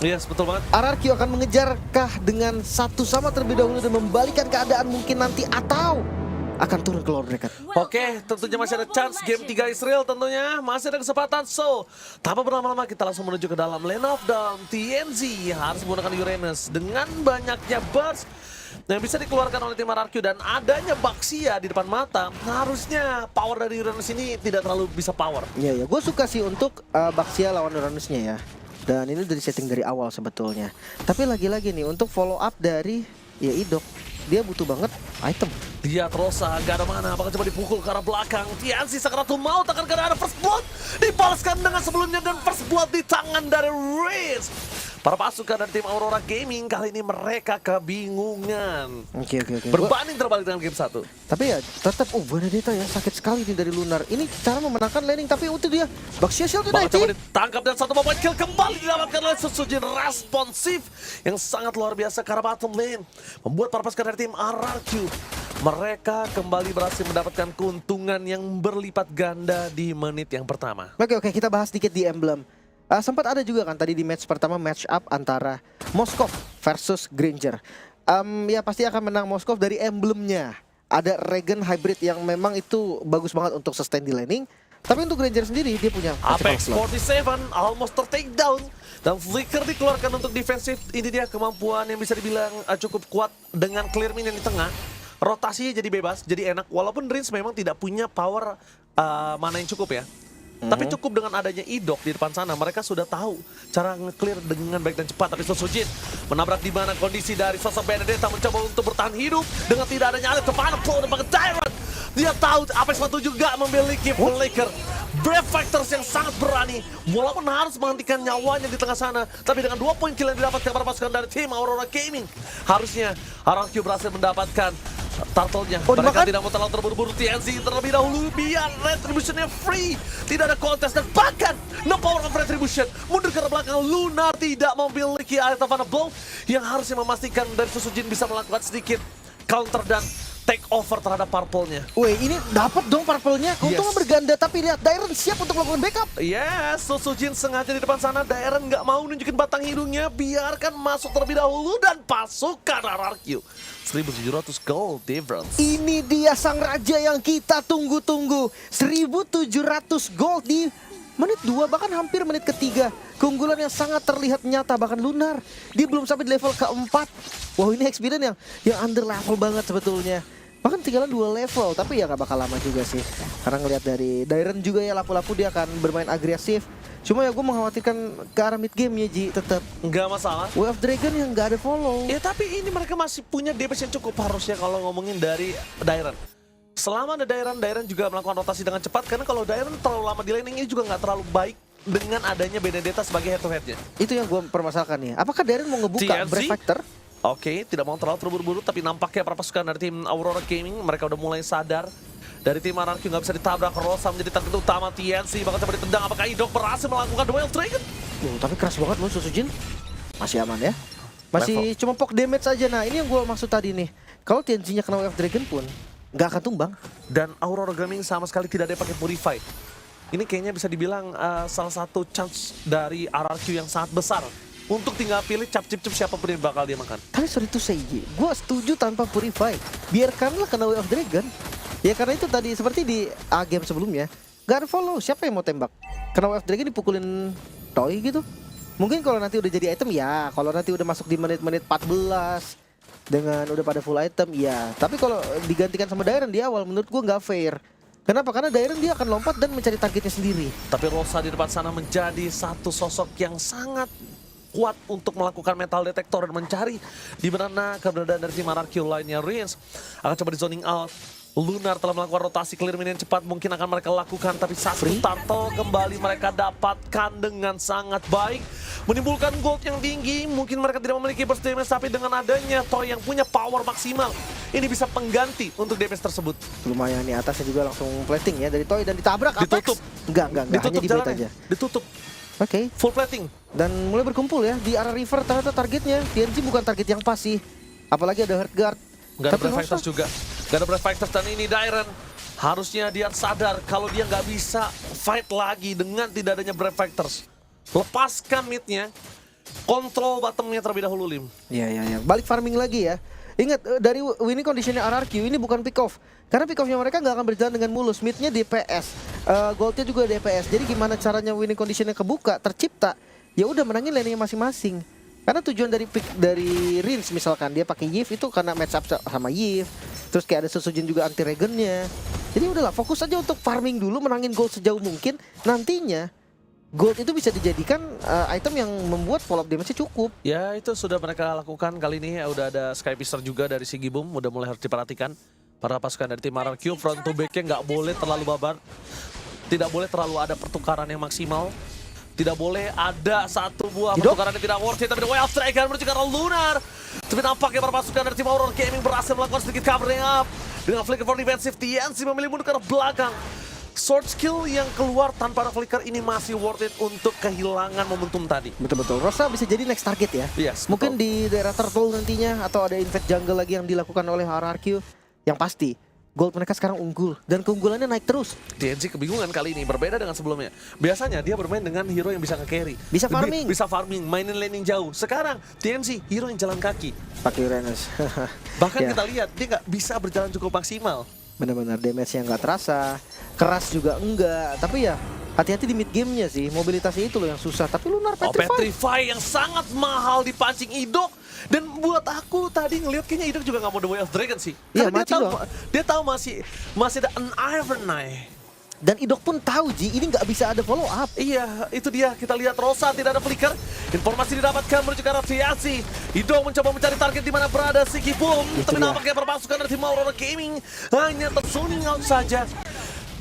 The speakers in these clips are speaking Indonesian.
Yes, betul banget. RRQ akan mengejarkah dengan satu sama terlebih dahulu dan membalikan keadaan mungkin nanti, atau akan turun ke Lord Record? Oke, tentunya masih ada chance game 3 Israel tentunya. Masih ada kesempatan. So, tanpa berlama-lama kita langsung menuju ke dalam lane of down. TNZ harus menggunakan Uranus dengan banyaknya burst yang bisa dikeluarkan oleh tim RRQ dan adanya Baxia di depan mata. Harusnya power dari Uranus ini tidak terlalu bisa power. Iya ya, gue suka sih untuk Baxia lawan Uranusnya ya. Dan ini udah disetting dari awal sebetulnya. Tapi lagi-lagi nih untuk follow up dari ya Idok, dia butuh banget item. Dia Rosa, gak ada mana, bakal coba dipukul ke arah belakang. TNC Sakaratul Maut akan ke arah First Blood. Dibalaskan dengan sebelumnya dan First Blood di tangan dari Riz. Para pasukan dari tim Aurora Gaming kali ini mereka kebingungan. Oke. Berbanding terbalik dengan game 1. Tapi ya tetap, Benedetta ya sakit sekali nih dari Lunar. Ini cara memenangkan laning, tapi itu dia Baxia Shield Bakal coba United. ditangkap dan satu moment kill kembali didapatkan oleh Susujin responsif yang sangat luar biasa ke arah bottom lane. Membuat para pasukan dari tim RRQ mereka kembali berhasil mendapatkan keuntungan yang berlipat ganda di menit yang pertama. Oke, kita bahas sedikit di Emblem. Sempat ada juga kan tadi di match pertama, match up antara Moskov versus Granger. Ya pasti akan menang Moskov dari emblemnya. Ada Regen Hybrid yang memang itu bagus banget untuk sustain di laning. Tapi untuk Granger sendiri dia punya Apex 47 almost ter-take down. Dan Flicker dikeluarkan untuk defensif. Ini dia kemampuan yang bisa dibilang cukup kuat dengan clear minion di tengah. Rotasinya jadi bebas, jadi enak. Walaupun Rins memang tidak punya power mana yang cukup ya. Tapi cukup dengan adanya Idok di depan sana, mereka sudah tahu cara nge-clear dengan baik dan cepat. Tapi Susujin menabrak di mana kondisi dari sosok Benedetta mencoba untuk bertahan hidup dengan tidak adanya alat tepat flow dan pakai Tyrant. Dia tahu Apex 47 juga memiliki Flicker. Brave Factors yang sangat berani, walaupun harus menghentikan nyawanya di tengah sana. Tapi dengan 2 poin kill yang didapatkan para pasukan dari tim Aurora Gaming, harusnya RRQ berhasil mendapatkan turtle-nya. Mereka tidak mau terlalu terburu-buru. TNC terlebih dahulu biar Retribution-nya free. Tidak ada kontes dan bahkan no power of Retribution. Mundur ke arah belakang. Lunar tidak memiliki item Vanna Blow yang harusnya memastikan dari Susujin bisa melakukan sedikit counter dan take over terhadap purple-nya. Wih, ini dapat dong purple-nya. Keuntungan berganda, tapi lihat Dairon siap untuk melakukan backup. Yes, Susujin sengaja di depan sana. Dairon nggak mau nunjukin batang hidungnya. Biarkan masuk terlebih dahulu dan pasukan RRQ. 1.700 gold difference. Ini dia sang raja yang kita tunggu-tunggu. 1.700 gold di menit 2, bahkan hampir menit ketiga. Keunggulan yang sangat terlihat nyata. Bahkan Lunar, dia belum sampai di level keempat. Wow, ini experience yang under level banget sebetulnya. Bahkan tinggalan 2 level, tapi ya gak bakal lama juga sih. Karena ngelihat dari Dairon juga ya, lapu-lapu dia akan bermain agresif. Cuma ya gue mengkhawatirkan ke arah mid game ya Ji, tetap. Nggak masalah. Way of Dragon yang gak ada follow. Ya tapi ini mereka masih punya DPS yang cukup harusnya kalau ngomongin dari Dairon. Selama ada Dairon juga melakukan rotasi dengan cepat. Karena kalau Dairon terlalu lama di laning ini juga nggak terlalu baik dengan adanya Benedetta sebagai head to headnya. Itu yang gue permasalahkan nih. Apakah Dairon mau ngebuka Brave Factor? Oke, tidak mau terlalu terburu-buru, tapi nampaknya para pasukan dari tim Aurora Gaming, mereka udah mulai sadar. Dari tim RRQ nggak bisa ditabrak, Rosa menjadi target utama. TNC bakal coba ditendang, apakah Idok berhasil melakukan duel Dragon? Tapi keras banget loh Susujin. Masih aman ya. Masih cuma poke damage aja. Nah ini yang gue maksud tadi nih. Kalau TNC-nya kena Way of Dragon pun nggak akan tumbang. Dan Aurora Gaming sama sekali tidak ada yang pakai Purify. Ini kayaknya bisa dibilang salah satu chance dari RRQ yang sangat besar. Untuk tinggal pilih cap-cip siapapun yang bakal dia makan. Tapi sorry to say, gue setuju tanpa Purify. Biarkanlah kena Way of Dragon. Ya karena itu tadi seperti di A game sebelumnya. Gak ada follow, siapa yang mau tembak? Kena Way of Dragon dipukulin toy gitu. Mungkin kalau nanti udah jadi item ya. Kalau nanti udah masuk di menit-menit 14 dengan udah pada full item ya. Tapi kalau digantikan sama Dairon di awal menurut gue gak fair. Kenapa? Karena Dairon dia akan lompat dan mencari targetnya sendiri. Tapi Rosa di depan sana menjadi satu sosok yang sangat kuat untuk melakukan metal detector dan mencari di mana keberadaan dari tim RRQ lainnya. Rins akan coba di zoning out. Lunar telah melakukan rotasi clear minion cepat, mungkin akan mereka lakukan, tapi satu turtle kembali mereka dapatkan dengan sangat baik. Menimbulkan gold yang tinggi, mungkin mereka tidak memiliki burst damage, tapi dengan adanya Toy yang punya power maksimal, ini bisa pengganti untuk damage tersebut. Lumayan nih, atasnya juga langsung plating ya dari Toy dan ditabrak Apex. Ditutup. Enggak, Ditutup hanya di bait aja. Ditutup. Oke. Full plating. Dan mulai berkumpul ya di arah river, ternyata targetnya TNC bukan target yang pas sih. Apalagi ada Hurt Guard. Gak ada Brave Fighters juga. Gak ada Brave Fighters dan ini Dairon. Harusnya dia sadar kalau dia nggak bisa fight lagi dengan tidak adanya Brave Fighters. Lepaskan midnya. kontrol bottomnya terlebih dahulu, Lim. Iya. Balik farming lagi ya. Ingat, dari winning conditionnya RRQ ini bukan pick off. Karena pick offnya mereka nggak akan berjalan dengan mulus. Midnya DPS, goldnya juga DPS. Jadi gimana caranya winning conditionnya kebuka, tercipta? Ya udah menangin lane-nya masing-masing. Karena tujuan dari pick dari Rins misalkan dia pakai Yif itu karena match up sama Yif. Terus kayak ada Sesujin juga anti regennya. Jadi udahlah fokus aja untuk farming dulu, menangin gold sejauh mungkin. Nantinya gold itu bisa dijadikan item yang membuat follow up damage-nya cukup. Ya itu sudah mereka lakukan kali ini. Udah ada Sky Pister juga dari Sigi Boom. Udah mulai harus diperhatikan. Para pasukan dari tim RRQ front to back-nya nggak boleh terlalu babar. Tidak boleh terlalu ada pertukaran yang maksimal. Tidak boleh ada satu buah pertukaran yang tidak worth it. Tapi The Way of Dragon menuju ke arah Lunar. Tapi nampaknya para pasukan dari tim Aurora Gaming berhasil melakukan sedikit covering up. Dengan flicker for defensive, TNC memilih mundur ke arah belakang. Sword skill yang keluar tanpa ada flicker ini masih worth it untuk kehilangan momentum tadi. Betul-betul. Rosa bisa jadi next target ya. Yes, Mungkin betul. di daerah Turtle nantinya atau ada invade jungle lagi yang dilakukan oleh RRQ. Yang pasti gold mereka sekarang unggul dan keunggulannya naik terus. TNC kebingungan kali ini, berbeda dengan sebelumnya. Biasanya dia bermain dengan hero yang bisa nge-carry. Bisa farming. Bisa farming, mainin laning jauh. Sekarang TNC hero yang jalan kaki. Pakai Uranus. Bahkan Ya. kita lihat dia nggak bisa berjalan cukup maksimal. Benar-benar damage-nya nggak terasa, keras juga enggak. Tapi ya hati-hati di mid game-nya sih, mobilitasnya itu loh yang susah. Tapi Lunar Petrify. Petrify yang sangat mahal dipancing Idok. Dan buat aku tadi ngeliat kayaknya Idok juga nggak mau The Way of Dragon sih. Iya, Karena mati dia tahu masih ada an Iron Eye. Dan Idok pun tahu Ji, ini nggak bisa ada follow up. Iya, itu dia. Kita lihat Rosa tidak ada flicker. Informasi didapatkan menuju ke arah Fiasi. Idong mencoba mencari target di mana berada Sigi Boom. Itu Tapi dia. nampaknya perpasukan dari tim Aurora Gaming hanya terzoning out saja.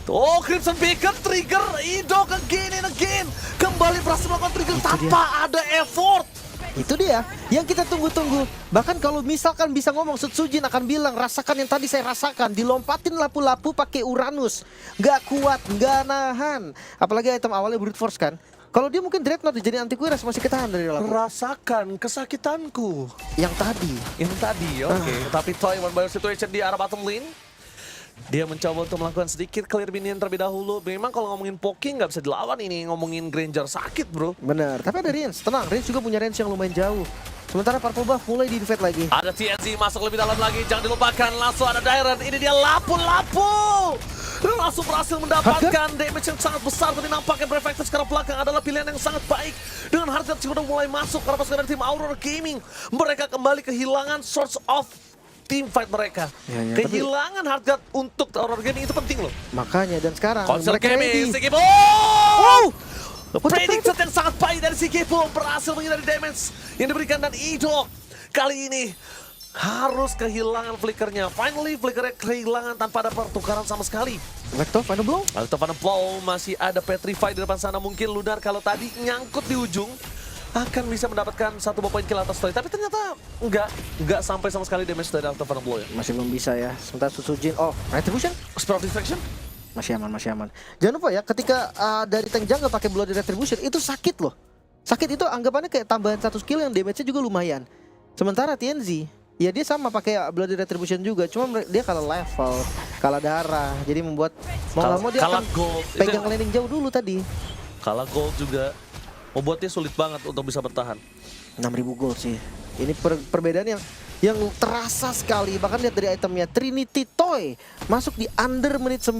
Oh, Crimson Beacon trigger Idong again and again. Kembali berhasil melakukan trigger tanpa ada effort. Itu dia yang kita tunggu-tunggu. Bahkan kalau misalkan bisa ngomong, Setsujin akan bilang, rasakan yang tadi saya rasakan. Dilompatin lapu-lapu pakai Uranus. Nggak kuat, nggak nahan. Apalagi item awalnya brute force kan. Kalau dia mungkin Dreadnought jadi anti kuiras masih ketahan dari lapu. Rasakan kesakitanku. Yang tadi. Yang tadi, oke. Tapi Toy one by situation di arah bottom lane. Dia mencoba untuk melakukan sedikit clear minion terlebih dahulu. Memang kalau ngomongin poking nggak bisa dilawan ini. Ngomongin Granger sakit bro. Bener, tapi ada Rins, tenang. Rins juga punya range yang lumayan jauh. Sementara Purple Buff mulai di-invade lagi. Ada TNC masuk lebih dalam lagi. Jangan dilupakan langsung ada Dairon. Ini dia lapu-lapu. Dan langsung berhasil mendapatkan damage yang sangat besar. Tapi nampaknya Brave sekarang belakang adalah pilihan yang sangat baik. Dengan harga sudah mulai masuk para pasukan dari tim Aurora Gaming. Mereka kembali kehilangan source of team fight mereka. Ya, Kehilangan harga untuk Aurora Gaming itu penting loh. Makanya dan sekarang Konser mereka Gaming, ready. Sigi Boom! Wow! What the Prediction yang sangat baik dari Sigi Boom berhasil menghindari damage yang diberikan dan Idok kali ini harus kehilangan flickernya. Finally flickernya kehilangan tanpa ada pertukaran sama sekali. Vector Final Blow. Lalu Tovan Blow masih ada Petrify di depan sana. Mungkin Lunar kalau tadi nyangkut di ujung akan bisa mendapatkan satu poin kill atas Toy. Tapi ternyata enggak sampai sama sekali damage dari Tovan Blow ya. Masih belum bisa ya. Sementara Setsujin, oh Retribution. Spirit of Distraction? Masih aman, masih aman. Jangan lupa ya, ketika dari tank jungle pakai Bloody Retribution itu sakit loh. Sakit itu anggapannya kayak tambahan satu skill yang damage-nya juga lumayan. Sementara TNZ, ya dia sama pakai Bloody Retribution juga, cuma dia kalah level, kalah darah. Jadi membuat mau nggak mau dia kalah akan gold. pegang landing jauh dulu tadi. Kalah gold juga membuatnya sulit banget untuk bisa bertahan. 6.000 gold sih. Ini perbedaan yang terasa sekali. Bahkan lihat dari itemnya, Trinity Toy masuk di under menit 9.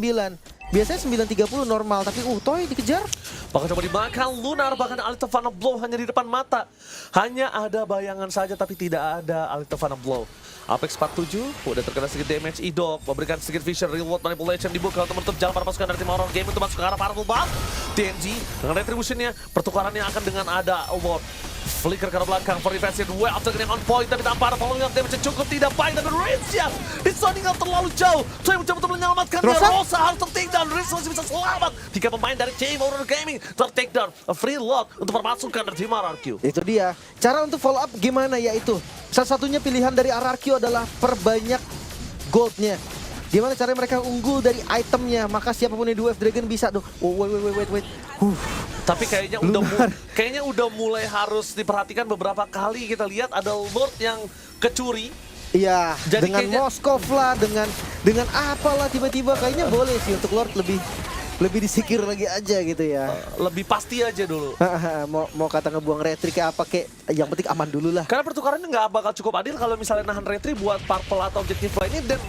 Biasanya 9.30 normal, tapi Toy dikejar. Bahkan coba dimakan Lunar, bahkan Altovana Blow hanya di depan mata. Hanya ada bayangan saja tapi tidak ada Altovana Blow. Apex 47 udah terkena sedikit damage. Idok memberikan sedikit vision real world manipulation dibuka untuk menutup jalan para pasukan dari tim Aurora Gaming untuk masuk ke arah Purple Buff. TNG dengan retributionnya, pertukarannya akan dengan ada award. Flicker ke arah belakang for defensive, well after getting on point tapi tanpa ada following up damage yang cukup tidak baik dan range-nya disounding out terlalu jauh. Saya mencoba untuk menyelamatkan Rosa harus ter-take down, Riz masih bisa selamat. 3 pemain dari tim Aurora Gaming ter-take down, a free lock untuk permasukan dari tim RRQ. Itu dia, cara untuk follow up gimana yaitu salah satunya pilihan dari RRQ adalah perbanyak goldnya. Gimana caranya mereka unggul dari itemnya, maka siapapun yang 2F Dragon bisa dong. Oh, wait. Tapi kayaknya udah mulai harus diperhatikan beberapa kali. Kita lihat ada Lord yang kecuri. Iya, Jadi dengan kayaknya- Moskov lah, dengan apalah tiba-tiba kayaknya boleh sih untuk Lord lebih lebih disikir lagi aja gitu ya. Lebih pasti aja dulu. mau kata ngebuang retri kayak apa kayak yang penting aman dulu lah. Karena pertukarannya nggak bakal cukup adil kalau misalnya nahan retri buat purple atau objektif lainnya dan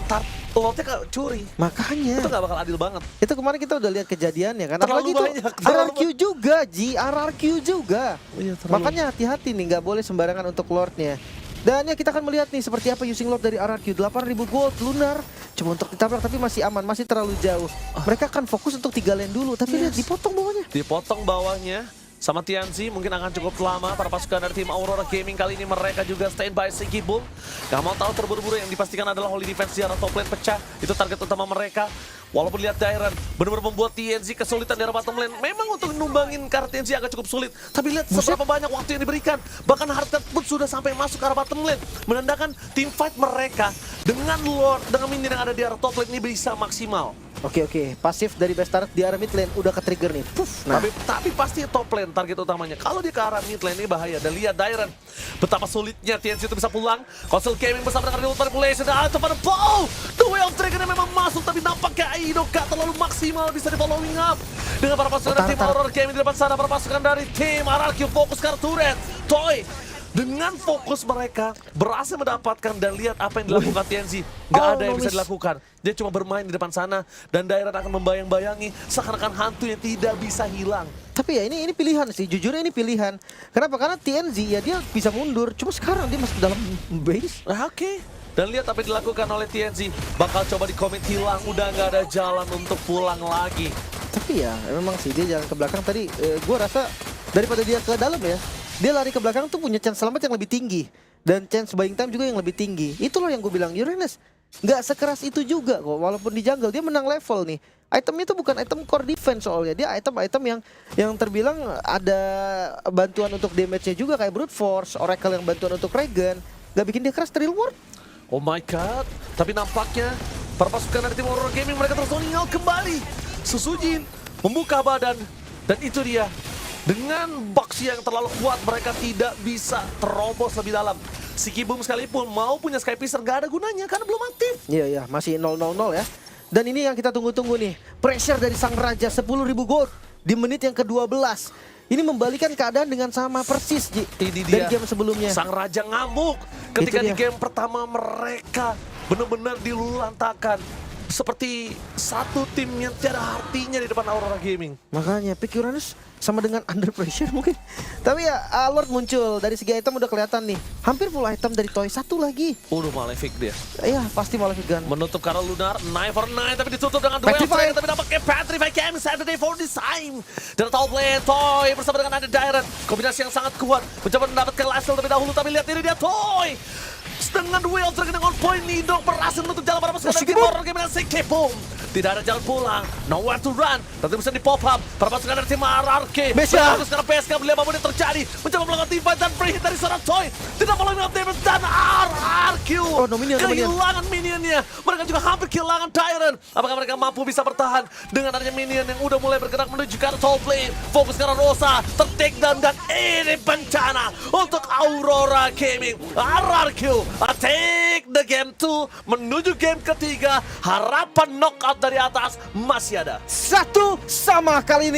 lotnya curi. Makanya Itu nggak bakal adil banget. itu kemarin kita udah lihat kejadiannya kan. Terlalu Apalagi itu banyak, terlalu RRQ juga, RRQ juga. Iya, terlalu. Makanya hati-hati nih, nggak boleh sembarangan untuk Lordnya. Dan ya kita akan melihat nih seperti apa using Lord dari RRQ. 8.000 gold Lunar cuma untuk ditabrak tapi masih aman, masih terlalu jauh. Mereka akan fokus untuk 3 lane dulu, tapi lihat dipotong bawahnya. Dipotong bawahnya sama TNC mungkin akan cukup lama. Para pasukan dari tim Aurora Gaming kali ini mereka juga standby Siki Boom. Gak mau tahu terburu-buru, yang dipastikan adalah Holy Defense di arah top lane pecah. Itu target utama mereka. Walaupun lihat Dairen benar-benar membuat TNC kesulitan di arah bottom lane. Memang untuk numbangin kartu TNC agak cukup sulit. Tapi lihat seberapa banyak waktu yang diberikan. Bahkan Heartless pun sudah sampai masuk ke arah bottom lane. Menandakan tim fight mereka dengan Lord, dengan minion yang ada di arah top lane ini bisa maksimal. Oke, pasif dari Bastard di arah mid lane udah ke-trigger nih. Puff. Nah, Tapi pasti top lane target utamanya. Kalau dia ke arah mid lane ini bahaya. Dan lihat Dairen betapa sulitnya TNC itu bisa pulang. Console Gaming bersama dengan Real Manipulation dan pada Bow. The Way of Dragon memang masuk, tapi nampaknya Aido gak terlalu maksimal bisa di following up. Dengan para pasukan dari tim Aurora Gaming di depan sana, para pasukan dari tim RRQ fokus ke turret. Toy dengan fokus mereka berhasil mendapatkan, dan lihat apa yang dilakukan TNC. Gak ada yang bisa dilakukan. Dia cuma bermain di depan sana dan Dairen akan membayang-bayangi seakan-akan hantu yang tidak bisa hilang. tapi ya ini pilihan sih, jujurnya ini pilihan. Kenapa? Karena TNZ ya dia bisa mundur, cuma sekarang dia masuk ke dalam base. Oke. Dan lihat apa yang dilakukan oleh TNC. Bakal coba di-commit hilang, udah nggak ada jalan untuk pulang lagi. Tapi ya memang sih dia jalan ke belakang tadi, gue rasa daripada dia ke dalam ya, dia lari ke belakang tuh punya chance selamat yang lebih tinggi. Dan chance buying time juga yang lebih tinggi. Itulah yang gue bilang, Uranus nggak sekeras itu juga kok. Walaupun di jungle dia menang level nih. Itemnya itu bukan item core defense soalnya. Dia item-item yang terbilang ada bantuan untuk damage-nya juga kayak Brute Force, Oracle yang bantuan untuk Regen. Gak bikin dia keras real world. Oh my god. Tapi nampaknya para pasukan dari tim Aurora Gaming mereka terus meninggal kembali. Susujin membuka badan. Dan itu dia. Dengan box yang terlalu kuat mereka tidak bisa terobos lebih dalam. Siki Boom sekalipun mau punya Sky Piercer gak ada gunanya karena belum aktif. Iya, masih 0-0-0 ya. Dan ini yang kita tunggu-tunggu nih. Pressure dari Sang Raja 10.000 gold di menit yang ke-12. Ini membalikan keadaan dengan sama persis Ini dari dia. game sebelumnya. Sang Raja ngamuk ketika Itu di dia. game pertama mereka benar-benar dilulantakan. Seperti satu tim yang tiada artinya di depan Aurora Gaming. Makanya pick Uranus sama dengan under pressure mungkin. Tapi ya Lord muncul, dari segi item udah kelihatan nih. Hampir full item dari Toy, satu lagi. Udah Malefic dia. Iya pasti malah vegan. Menutup ke arah Lunar, 9 for 9 tapi ditutup dengan duel Petrify. trade, tapi dapat ke Petrify Game Saturday for design. Dan top lane Toy bersama dengan ada Dairen. Kombinasi yang sangat kuat. Mencoba mendapatkan lifesteal terlebih dahulu, tapi lihat ini dia Toy. Dengan duel trade dengan point Nidong berhasil menutup jalan para pasukan dari tim Aurora Gaming dengan Siki Boom. Tidak ada jalan pulang, nowhere to run. Nanti bisa di pop up. Para pasukan dari tim RRQ. Mesya. Bagus karena PSK melihat apa yang terjadi. Mencoba melakukan team fight dan free hit dari seorang Toy. Tidak following up damage dan RRQ. Oh, no minion, no minion. Kehilangan minionnya. Mereka juga hampir kehilangan Dairen. Apakah mereka mampu bisa bertahan dengan adanya minion yang udah mulai bergerak menuju ke arah top lane. Fokus ke arah Rosa, ter-take down, dan ini bencana untuk Aurora Gaming. RRQ take the game 2 menuju game ketiga. Harapan knockout dari atas masih ada. Satu sama kali ini.